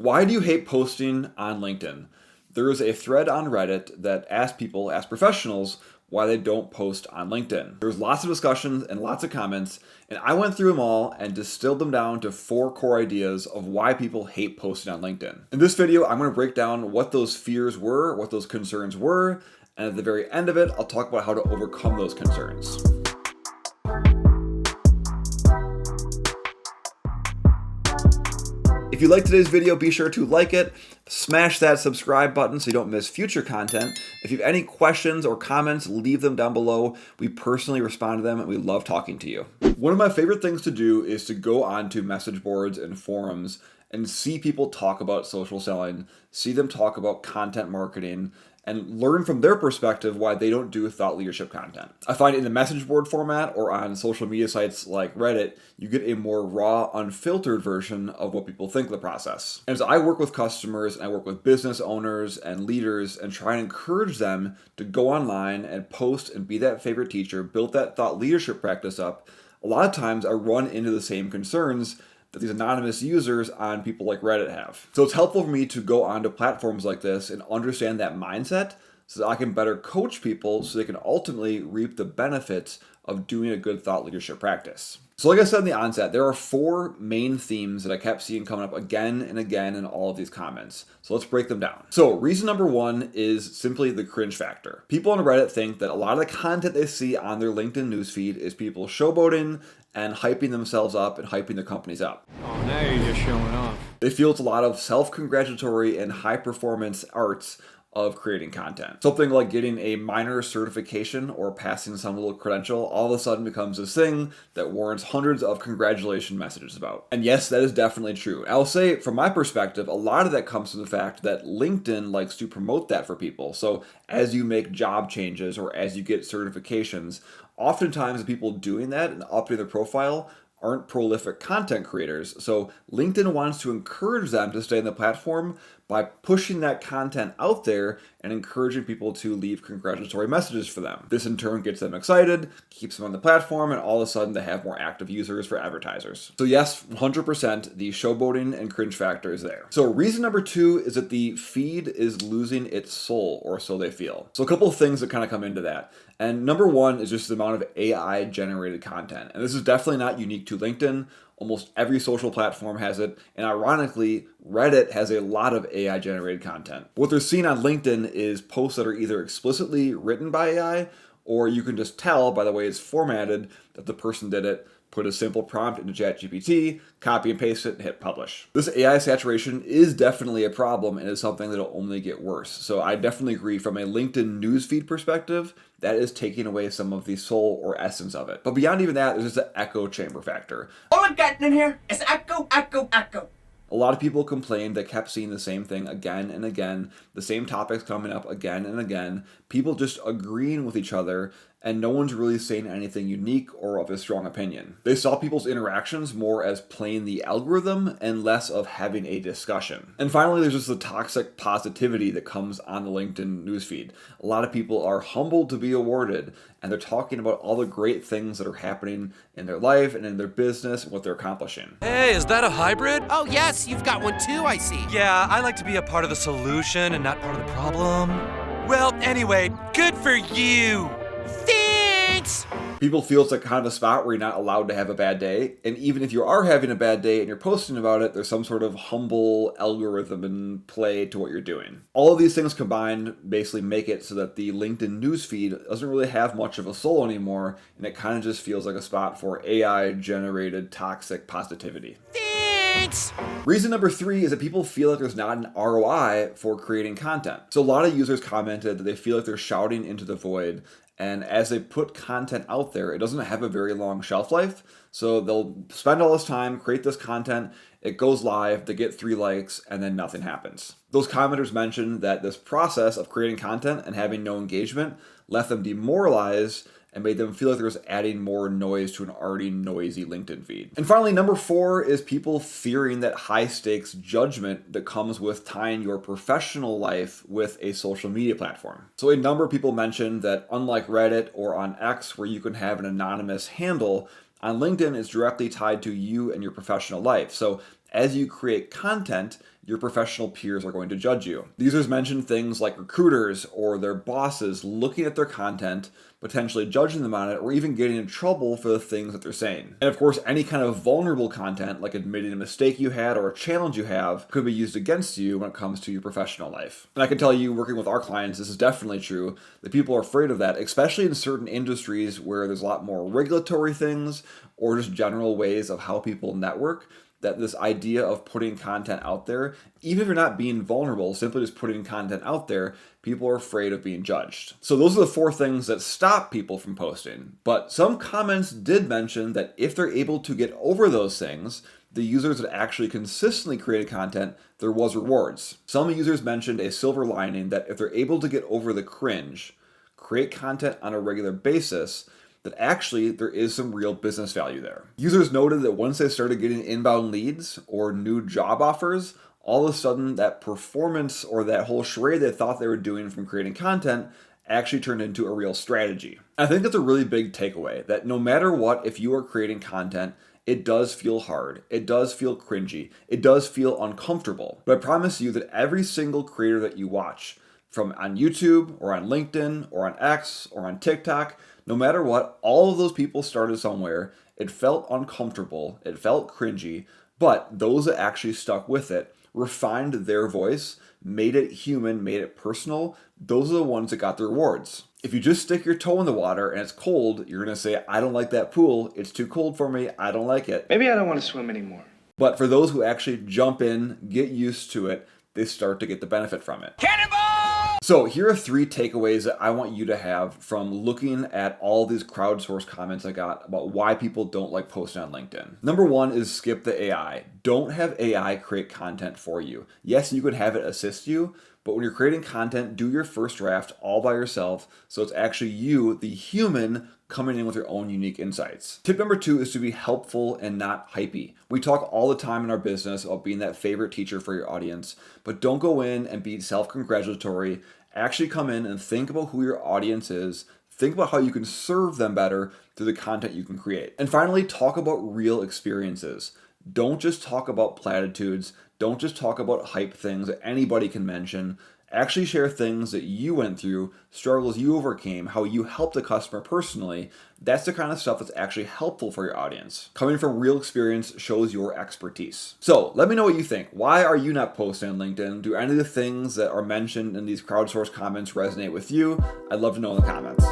Why do you hate posting on LinkedIn? There is a thread on Reddit that asks professionals, why they don't post on LinkedIn. There was lots of discussions and lots of comments, and I went through them all and distilled them down to 4 core ideas of why people hate posting on LinkedIn. In this video, I'm going to break down what those fears were, what those concerns were, and at the very end of it, I'll talk about how to overcome those concerns. If you like today's video, be sure to like it, smash that subscribe button so you don't miss future content. If you have any questions or comments, leave them down below. We personally respond to them and we love talking to you. One of my favorite things to do is to go onto message boards and forums and see people talk about social selling, see them talk about content marketing, and learn from their perspective why they don't do thought leadership content. I find in the message board format or on social media sites like Reddit, you get a more raw, unfiltered version of what people think of the process. And as I work with customers and I work with business owners and leaders and try and encourage them to go online and post and be that favorite teacher, build that thought leadership practice up, a lot of times I run into the same concerns that these anonymous users on people like Reddit have. So it's helpful for me to go onto platforms like this and understand that mindset so that I can better coach people so they can ultimately reap the benefits of doing a good thought leadership practice. So like I said in the onset, there are 4 main themes that I kept seeing coming up again and again in all of these comments. So let's break them down. So reason number 1 is simply the cringe factor. People on Reddit think that a lot of the content they see on their LinkedIn newsfeed is people showboating and hyping themselves up and hyping their companies up. Oh, now you're just showing off. They feel it's a lot of self-congratulatory and high-performance arts of creating content. Something like getting a minor certification or passing some little credential all of a sudden becomes this thing that warrants hundreds of congratulation messages about. And yes, that is definitely true. I'll say from my perspective, a lot of that comes from the fact that LinkedIn likes to promote that for people. So as you make job changes or as you get certifications, oftentimes the people doing that and updating their profile aren't prolific content creators. So LinkedIn wants to encourage them to stay in the platform by pushing that content out there and encouraging people to leave congratulatory messages for them. This in turn gets them excited, keeps them on the platform, and all of a sudden they have more active users for advertisers. So yes, 100% the showboating and cringe factor is there. So reason number 2 is that the feed is losing its soul, or so they feel. So a couple of things that kind of come into that. And number 1 is just the amount of AI generated content. And this is definitely not unique to LinkedIn. Almost every social platform has it, and ironically, Reddit has a lot of AI-generated content. What they're seeing on LinkedIn is posts that are either explicitly written by AI, or you can just tell by the way it's formatted that the person did it, put a simple prompt into ChatGPT, copy and paste it, and hit publish. This AI saturation is definitely a problem and is something that'll only get worse. So I definitely agree from a LinkedIn newsfeed perspective, that is taking away some of the soul or essence of it. But beyond even that, there's just the echo chamber factor. All I'm getting in here is echo, echo, echo. A lot of people complained they kept seeing the same thing again and again, the same topics coming up again and again, people just agreeing with each other, and no one's really saying anything unique or of a strong opinion. They saw people's interactions more as playing the algorithm and less of having a discussion. And finally, there's just the toxic positivity that comes on the LinkedIn newsfeed. A lot of people are humbled to be awarded, and they're talking about all the great things that are happening in their life and in their business and what they're accomplishing. Hey, is that a hybrid? Oh yes, you've got one too, I see. Yeah, I like to be a part of the solution and not part of the problem. Well, anyway, good for you. Thanks! People feel it's like kind of a spot where you're not allowed to have a bad day. And even if you are having a bad day and you're posting about it, there's some sort of humble algorithm in play to what you're doing. All of these things combined basically make it so that the LinkedIn newsfeed doesn't really have much of a soul anymore, and it kind of just feels like a spot for AI-generated toxic positivity. Thanks! Reason number 3 is that people feel like there's not an ROI for creating content. So a lot of users commented that they feel like they're shouting into the void, and as they put content out there, it doesn't have a very long shelf life. So they'll spend all this time, create this content, it goes live, they get 3 likes, and then nothing happens. Those commenters mentioned that this process of creating content and having no engagement left them demoralized and made them feel like there was adding more noise to an already noisy LinkedIn feed. And finally, number 4 is people fearing that high-stakes judgment that comes with tying your professional life with a social media platform. So a number of people mentioned that unlike Reddit or on X, where you can have an anonymous handle, on LinkedIn it's directly tied to you and your professional life. So as you create content, your professional peers are going to judge you. The users mentioned things like recruiters or their bosses looking at their content, potentially judging them on it, or even getting in trouble for the things that they're saying. And of course, any kind of vulnerable content, like admitting a mistake you had or a challenge you have, could be used against you when it comes to your professional life. And I can tell you, working with our clients, this is definitely true, that people are afraid of that, especially in certain industries where there's a lot more regulatory things or just general ways of how people network, that this idea of putting content out there, even if you're not being vulnerable, simply just putting content out there, people are afraid of being judged. So those are the 4 things that stop people from posting. But some comments did mention that if they're able to get over those things, the users that actually consistently created content, there was rewards. Some users mentioned a silver lining that if they're able to get over the cringe, create content on a regular basis, that actually there is some real business value there. Users noted that once they started getting inbound leads or new job offers, all of a sudden that performance or that whole charade they thought they were doing from creating content actually turned into a real strategy. I think that's a really big takeaway, that no matter what, if you are creating content, it does feel hard, it does feel cringy, it does feel uncomfortable. But I promise you that every single creator that you watch, from on YouTube or on LinkedIn or on X or on TikTok, no matter what, all of those people started somewhere. It felt uncomfortable, it felt cringy, but those that actually stuck with it, refined their voice, made it human, made it personal, those are the ones that got the rewards. If you just stick your toe in the water and it's cold, you're gonna say, I don't like that pool, it's too cold for me, I don't like it. Maybe I don't want to swim anymore. But for those who actually jump in, get used to it, they start to get the benefit from it. So here are 3 takeaways that I want you to have from looking at all these crowdsourced comments I got about why people don't like posting on LinkedIn. Number 1 is skip the AI. Don't have AI create content for you. Yes, you could have it assist you, but when you're creating content, do your first draft all by yourself so it's actually you, the human, coming in with your own unique insights. Tip number 2 is to be helpful and not hypey. We talk all the time in our business about being that favorite teacher for your audience, but don't go in and be self-congratulatory. Actually come in and think about who your audience is. Think about how you can serve them better through the content you can create. And finally, talk about real experiences. Don't just talk about platitudes. Don't just talk about hype things that anybody can mention. Actually share things that you went through, struggles you overcame, how you helped a customer personally. That's the kind of stuff that's actually helpful for your audience. Coming from real experience shows your expertise. So let me know what you think. Why are you not posting on LinkedIn? Do any of the things that are mentioned in these crowdsourced comments resonate with you? I'd love to know in the comments.